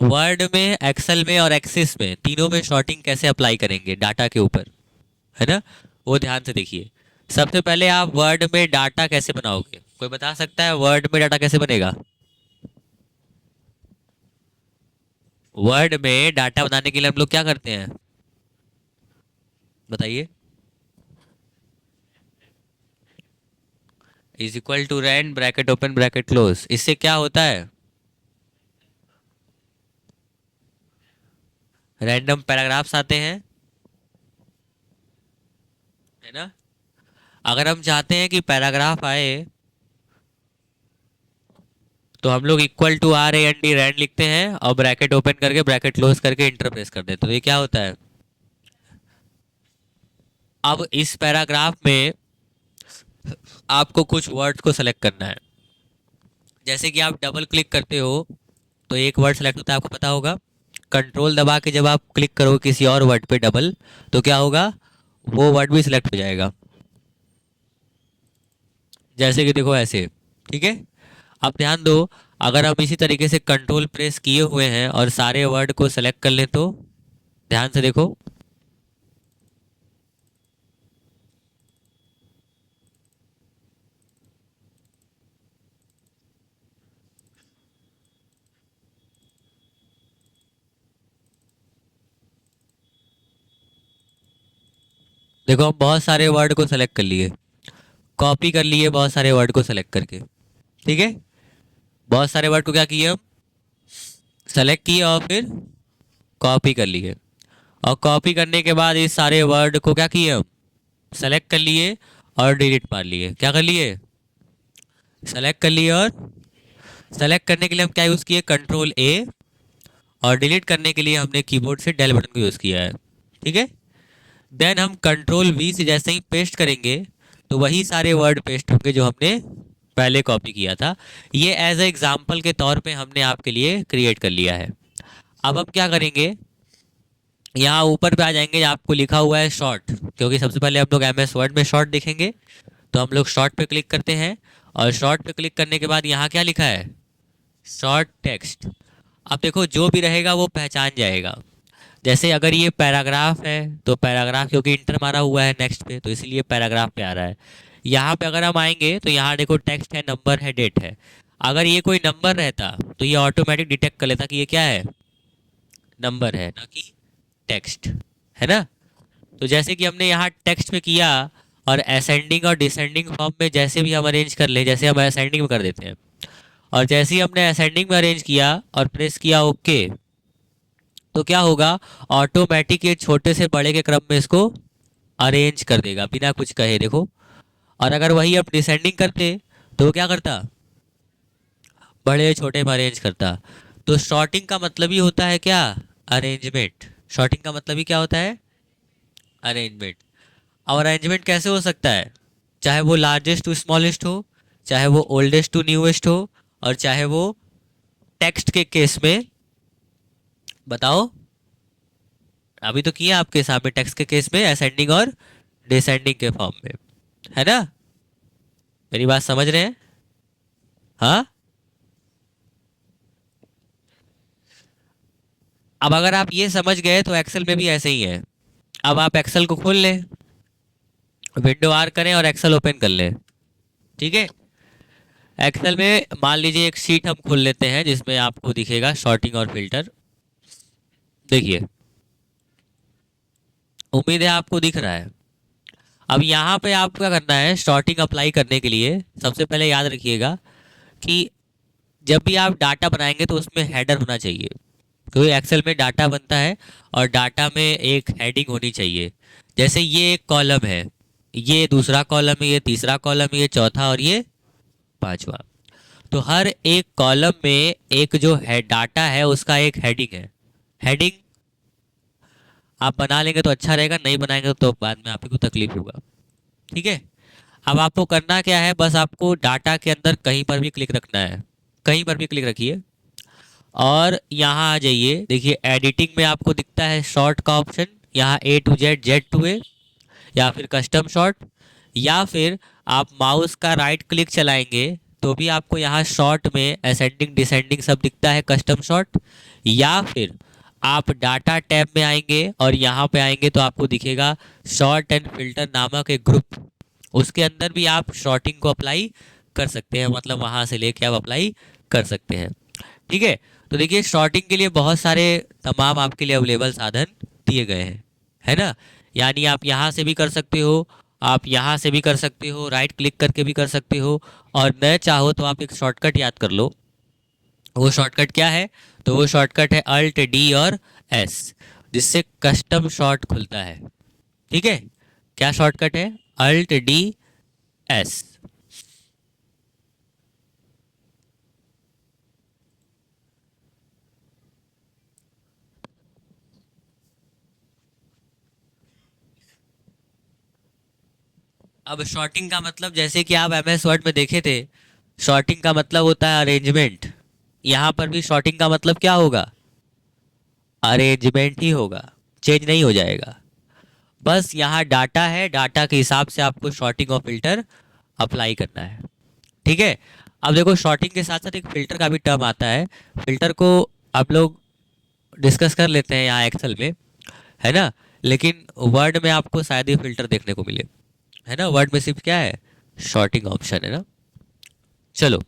Word में, Excel में और एक्सिस में, तीनों में शॉर्टिंग कैसे अप्लाई करेंगे डाटा के ऊपर, है ना? वो ध्यान से देखिए। सबसे पहले आप वर्ड में डाटा कैसे बनाओगे? कोई बता सकता है वर्ड में डाटा कैसे बनेगा? वर्ड में डाटा बनाने के लिए हम लोग क्या करते हैं, बताइए? Is equal to rand bracket open bracket close. इससे क्या होता है? रैंडम पैराग्राफ्स आते हैं, है ना? अगर हम चाहते हैं कि पैराग्राफ आए तो हम लोग equal to R A N D rand लिखते हैं और ब्रैकेट ओपन करके ब्रैकेट क्लोज करके इंटर प्रेस कर देते हैं। तो ये क्या होता है? अब इस पैराग्राफ में आपको कुछ वर्ड्स को सेलेक्ट करना है। जैसे कि आप डबल क्लिक करते हो तो एक वर्ड सेलेक्ट होता है, आपको पता होगा। कंट्रोल दबा के जब आप क्लिक करोगे किसी और वर्ड पे डबल, तो क्या होगा? वो वर्ड भी सिलेक्ट हो जाएगा। जैसे कि देखो ऐसे, ठीक है? अब ध्यान दो, अगर हम इसी तरीके से कंट्रोल प्रेस किए हुए हैं और सारे वर्ड को सेलेक्ट कर लें तो ध्यान से देखो, देखो हम बहुत सारे वर्ड को सेलेक्ट कर लिए, कॉपी कर लिए बहुत सारे वर्ड को सेलेक्ट करके, ठीक है? बहुत सारे वर्ड को क्या किए हम? सेलेक्ट किए और फिर कॉपी कर लिए। और कॉपी करने के बाद इस सारे वर्ड को क्या किए हम? सेलेक्ट कर लिए और डिलीट मार लिए। क्या कर लिए? सेलेक्ट कर लिए, और सेलेक्ट करने के लिए हम क्या यूज़ किए? कंट्रोल ए। और डिलीट करने के लिए हमने कीबोर्ड से डेल बटन को यूज़ किया है, ठीक है? देन हम कंट्रोल वी से जैसे ही पेस्ट करेंगे तो वही सारे वर्ड पेस्ट होंगे जो हमने पहले कॉपी किया था। ये एज ए एग्जाम्पल के तौर पे हमने आपके लिए क्रिएट कर लिया है। अब हम क्या करेंगे, यहाँ ऊपर पे आ जाएंगे, आपको लिखा हुआ है शॉर्ट, क्योंकि सबसे पहले हम लोग एम एस वर्ड में शॉर्ट देखेंगे। तो हम लोग शॉर्ट पे क्लिक करते हैं और शॉर्ट पे क्लिक करने के बाद यहाँ क्या लिखा है? Short text. अब देखो जो भी रहेगा वो पहचान जाएगा। जैसे अगर ये पैराग्राफ है तो पैराग्राफ, क्योंकि इंटर मारा हुआ है नेक्स्ट पे तो इसलिए पैराग्राफ पे आ रहा है। यहाँ पे अगर हम आएंगे तो यहाँ देखो टेक्स्ट है, नंबर है, डेट है। अगर ये कोई नंबर रहता तो ये ऑटोमेटिक डिटेक्ट कर लेता कि ये क्या है? नंबर है, ना कि टेक्स्ट, है ना? तो जैसे कि हमने यहाँ टेक्स्ट में किया, और असेंडिंग और डिसेंडिंग फॉर्म में जैसे भी हम अरेंज कर ले, जैसे हम असेंडिंग में कर देते हैं, और जैसे ही हमने असेंडिंग में अरेंज किया और प्रेस किया ओके, तो क्या होगा? ऑटोमेटिक ये छोटे से बड़े के क्रम में इसको अरेंज कर देगा बिना कुछ कहे, देखो। और अगर वही आप डिसेंडिंग करते तो वो क्या करता? बड़े छोटे में अरेंज करता। तो शॉर्टिंग का मतलब ही होता है क्या? अरेंजमेंट। शॉर्टिंग का मतलब ही क्या होता है? अरेंजमेंट। और अरेंजमेंट कैसे हो सकता है? चाहे वो लार्जेस्ट टू स्मॉलेस्ट हो, चाहे वो ओल्डेस्ट टू न्यूएस्ट हो, और चाहे वो टेक्स्ट के केस में, बताओ। अभी तो किया आपके सामने, टेक्स्ट के केस में असेंडिंग और डिसेंडिंग के फॉर्म में, है ना? मेरी बात समझ रहे हैं? हाँ। अब अगर आप ये समझ गए तो एक्सेल में भी ऐसे ही है। अब आप एक्सेल को खोल लें, विंडो आर करें और एक्सेल ओपन कर लें, ठीक है? एक्सेल में मान लीजिए एक शीट हम खोल लेते हैं जिसमें आपको दिखेगा शॉर्टिंग और फिल्टर। देखिए, उम्मीद है आपको दिख रहा है। अब यहाँ पे आपको क्या करना है, शॉर्टिंग अप्लाई करने के लिए सबसे पहले याद रखिएगा कि जब भी आप डाटा बनाएंगे तो उसमें हेडर होना चाहिए, क्योंकि एक्सेल में डाटा बनता है और डाटा में एक हेडिंग होनी चाहिए। जैसे ये एक कॉलम है, ये दूसरा कॉलम है, ये तीसरा कॉलम है, ये चौथा और ये पांचवा। तो हर एक कॉलम में एक जो है डाटा है उसका एक हेडिंग है। हेडिंग आप बना लेंगे तो अच्छा रहेगा, नहीं बनाएंगे तो बाद में आपको तकलीफ होगा, ठीक है? अब आपको करना क्या है, बस आपको डाटा के अंदर कहीं पर भी क्लिक रखना है, कहीं पर भी क्लिक रखिए और यहाँ आ जाइए। देखिए एडिटिंग में आपको दिखता है शॉर्ट का ऑप्शन, यहाँ ए टू जेड, जेड टू ए, या फिर कस्टम शॉर्ट, या फिर आप माउस का राइट क्लिक चलाएंगे तो भी आपको यहाँ शॉर्ट में असेंडिंग डिसेंडिंग सब दिखता है, कस्टम शॉर्ट। या फिर आप डाटा टैब में आएंगे और यहाँ पे आएंगे तो आपको दिखेगा शॉर्ट एंड फिल्टर नामक एक ग्रुप, उसके अंदर भी आप शॉर्टिंग को अप्लाई कर सकते हैं, मतलब वहाँ से लेके आप अप्लाई कर सकते हैं। ठीक है, तो देखिए शॉर्टिंग के लिए बहुत सारे तमाम आपके लिए अवेलेबल साधन दिए गए हैं, है ना। यानी आप यहाँ से भी कर सकते हो, आप यहाँ से भी कर सकते हो, राइट क्लिक करके भी कर सकते हो, और न चाहो तो आप एक शॉर्टकट याद कर लो। वो शॉर्टकट क्या है? तो वो शॉर्टकट है अल्ट डी और एस, जिससे कस्टम शॉर्ट खुलता है। ठीक है, क्या शॉर्टकट है? Alt D S. अब शॉर्टिंग का मतलब, जैसे कि आप एमएस वर्ड में देखे थे, शॉर्टिंग का मतलब होता है अरेंजमेंट। यहाँ पर भी शॉर्टिंग का मतलब क्या होगा? अरेंजमेंट ही होगा, चेंज नहीं हो जाएगा। बस यहाँ डाटा है, डाटा के हिसाब से आपको शॉर्टिंग और फिल्टर अप्लाई करना है। ठीक है, अब देखो शॉर्टिंग के साथ साथ एक फिल्टर का भी टर्म आता है। फिल्टर को आप लोग डिस्कस कर लेते हैं यहाँ एक्सेल में, है ना। लेकिन वर्ड में आपको शायद ही फिल्टर देखने को मिले, है ना। वर्ड में सिर्फ क्या है? शॉर्टिंग ऑप्शन है ना। चलो,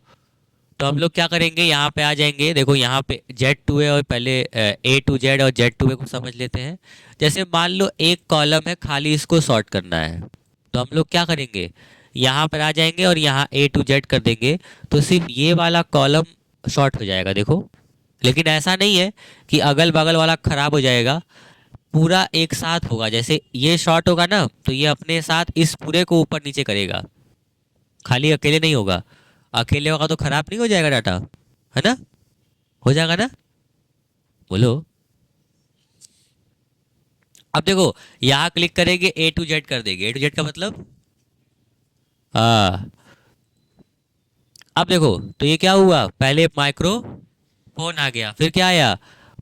तो हम लोग क्या करेंगे, यहाँ पे आ जाएंगे। देखो यहाँ पे Z2 है, और पहले A to Z और Z2 को समझ लेते हैं। जैसे मान लो एक कॉलम है खाली, इसको सॉर्ट करना है, तो हम लोग क्या करेंगे, यहाँ पर आ जाएंगे और यहाँ A to Z कर देंगे, तो सिर्फ ये वाला कॉलम शॉर्ट हो जाएगा। देखो, लेकिन ऐसा नहीं है कि अगल बगल वाला खराब हो जाएगा, पूरा एक साथ होगा। जैसे ये शॉर्ट होगा ना, तो ये अपने साथ इस पूरे को ऊपर नीचे करेगा, खाली अकेले नहीं होगा। अकेले होगा तो खराब नहीं हो जाएगा डाटा, है ना। हो जाएगा ना, बोलो। अब देखो यहाँ क्लिक करेंगे, A to Z कर देंगे। A to Z का मतलब, हाँ। अब देखो तो ये क्या हुआ, पहले माइक्रो फोन आ गया, फिर क्या आया,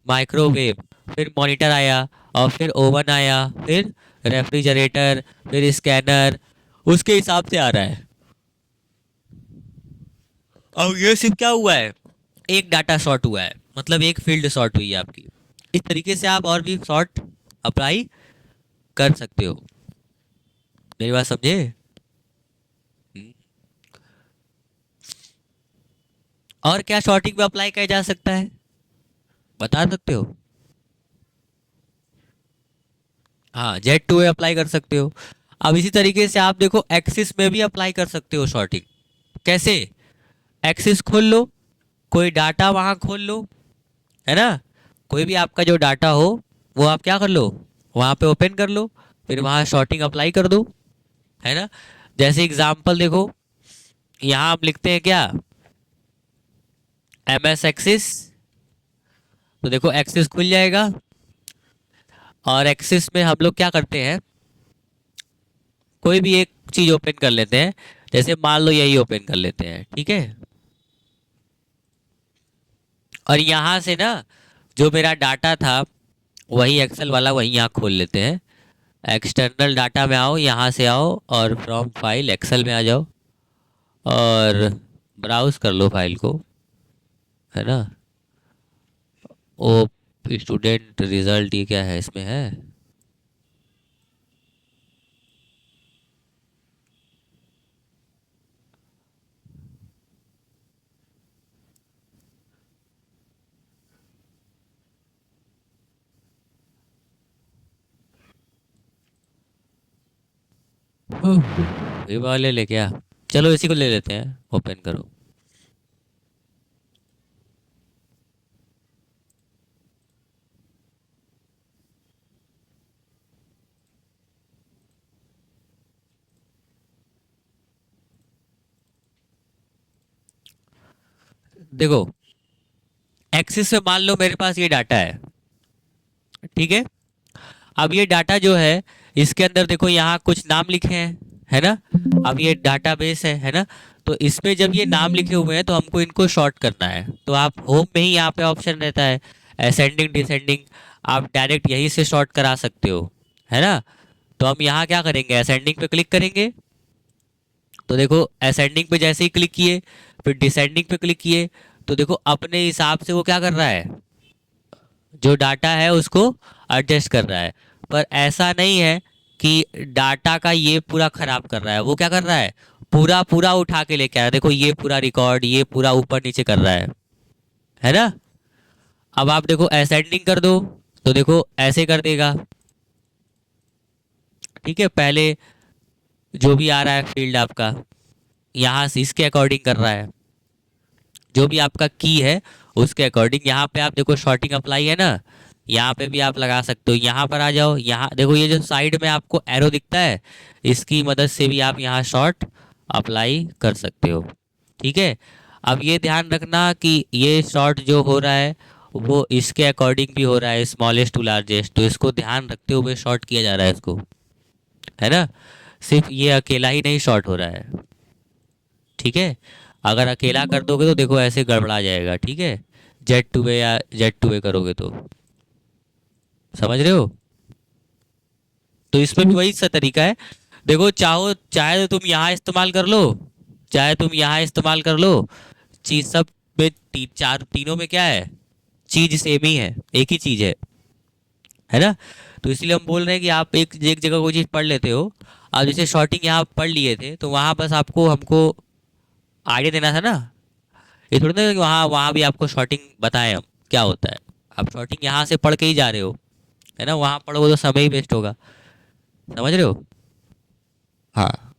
माइक्रोवेव, फिर मॉनिटर आया, और फिर ओवन आया, फिर रेफ्रिजरेटर, फिर स्कैनर, उसके हिसाब से आ रहा है। अब ये सिर्फ क्या हुआ है, एक डाटा शॉर्ट हुआ है, मतलब एक फील्ड शॉर्ट हुई है आपकी। इस तरीके से आप और भी शॉर्ट अप्लाई कर सकते हो। मेरी बात समझे? हम्म। और क्या शॉर्टिंग में अप्लाई किया जा सकता है, बता सकते हो? हाँ, Z2 में अप्लाई कर सकते हो। अब इसी तरीके से आप देखो एक्सिस में भी अप्लाई कर सकते हो शॉर्टिंग। कैसे? एक्सिस खोल लो, कोई डाटा वहाँ खोल लो, है ना। कोई भी आपका जो डाटा हो वो आप क्या कर लो, वहाँ पे ओपन कर लो, फिर वहाँ शॉर्टिंग अप्लाई कर दो, है ना। जैसे एग्जांपल देखो, यहाँ हम लिखते हैं क्या, MS एक्सिस, तो देखो एक्सिस खुल जाएगा। और एक्सिस में हम लोग क्या करते हैं, कोई भी एक चीज ओपन कर लेते हैं। जैसे मान लो यही ओपन कर लेते हैं, ठीक है। और यहाँ से ना जो मेरा डाटा था, वही एक्सेल वाला वही यहाँ खोल लेते हैं। एक्सटर्नल डाटा में आओ, यहाँ से आओ और फ्रॉम फाइल एक्सेल में आ जाओ और ब्राउज कर लो फाइल को, है ना। ओ, स्टूडेंट रिजल्ट, ये क्या है, इसमें है। ये वाले ले क्या, चलो इसी को ले लेते हैं, ओपन करो। देखो एक्सिस में मान लो मेरे पास ये डाटा है, ठीक है। अब ये डाटा जो है, इसके अंदर देखो यहाँ कुछ नाम लिखे हैं, है ना। अब ये डाटाबेस है ना। तो इसमें जब ये नाम लिखे हुए हैं तो हमको इनको शॉर्ट करना है। तो आप होम में ही यहाँ पे ऑप्शन रहता है असेंडिंग डिसेंडिंग, आप डायरेक्ट यहीं से शॉर्ट करा सकते हो, है ना। तो हम यहाँ क्या करेंगे, असेंडिंग पे क्लिक करेंगे तो देखो असेंडिंग पे जैसे ही क्लिक किए, फिर डिसेंडिंग पे क्लिक किए, तो देखो अपने हिसाब से वो क्या कर रहा है, जो डाटा है उसको एडजस्ट कर रहा है। पर ऐसा नहीं है कि डाटा का ये पूरा खराब कर रहा है, वो क्या कर रहा है, पूरा पूरा उठा के लेके आ रहा है। देखो ये पूरा रिकॉर्ड ये पूरा ऊपर नीचे कर रहा है ना। अब आप देखो असेंडिंग कर दो, तो देखो ऐसे कर देगा। ठीक है, पहले जो भी आ रहा है फील्ड आपका, यहाँ से इसके अकॉर्डिंग कर रहा है, जो भी आपका की है उसके अकॉर्डिंग। यहाँ पे आप देखो शॉर्टिंग अप्लाई है ना, यहाँ पे भी आप लगा सकते हो। यहाँ पर आ जाओ, यहाँ देखो ये जो साइड में आपको एरो दिखता है, इसकी मदद से भी आप यहाँ शॉर्ट अप्लाई कर सकते हो। ठीक है, अब ये ध्यान रखना कि ये शॉर्ट जो हो रहा है वो इसके अकॉर्डिंग भी हो रहा है, स्मॉलेस्ट टू लार्जेस्ट, तो इसको ध्यान रखते हुए शॉर्ट किया जा रहा है इसको, है ना। सिर्फ ये अकेला ही नहीं शॉर्ट हो रहा है। ठीक है, अगर अकेला कर दोगे तो देखो ऐसे गड़बड़ा जाएगा। ठीक है, जेड टू वे या जेड टू वे करोगे तो, समझ रहे हो। तो इसमें भी वही सा तरीका है। देखो चाहो चाहे तो तुम यहाँ इस्तेमाल कर लो, चाहे तुम यहाँ इस्तेमाल कर लो, चीज सब में चार तीनों में क्या है, चीज सेम ही है, एक ही चीज है ना। तो इसलिए हम बोल रहे हैं कि आप एक एक जगह कोई चीज पढ़ लेते हो। अब जैसे शॉर्टिंग यहाँ पढ़ लिए थे तो वहां बस आपको हमको आइडिया देना था ना, ये थोड़ी ना कि वहाँ वहाँ भी आपको शॉर्टिंग बताएं हम क्या होता है। आप शॉर्टिंग यहाँ से पढ़ के ही जा रहे हो, है ना, वहाँ पढ़ोगे तो समय ही वेस्ट होगा। समझ रहे हो। हाँ,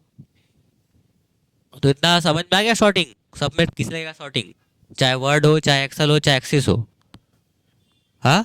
तो इतना समझ में आ गया शॉर्टिंग, सब में किस लगेगा शॉर्टिंग, चाहे वर्ड हो चाहे एक्सेल हो चाहे एक्सिस हो। हाँ।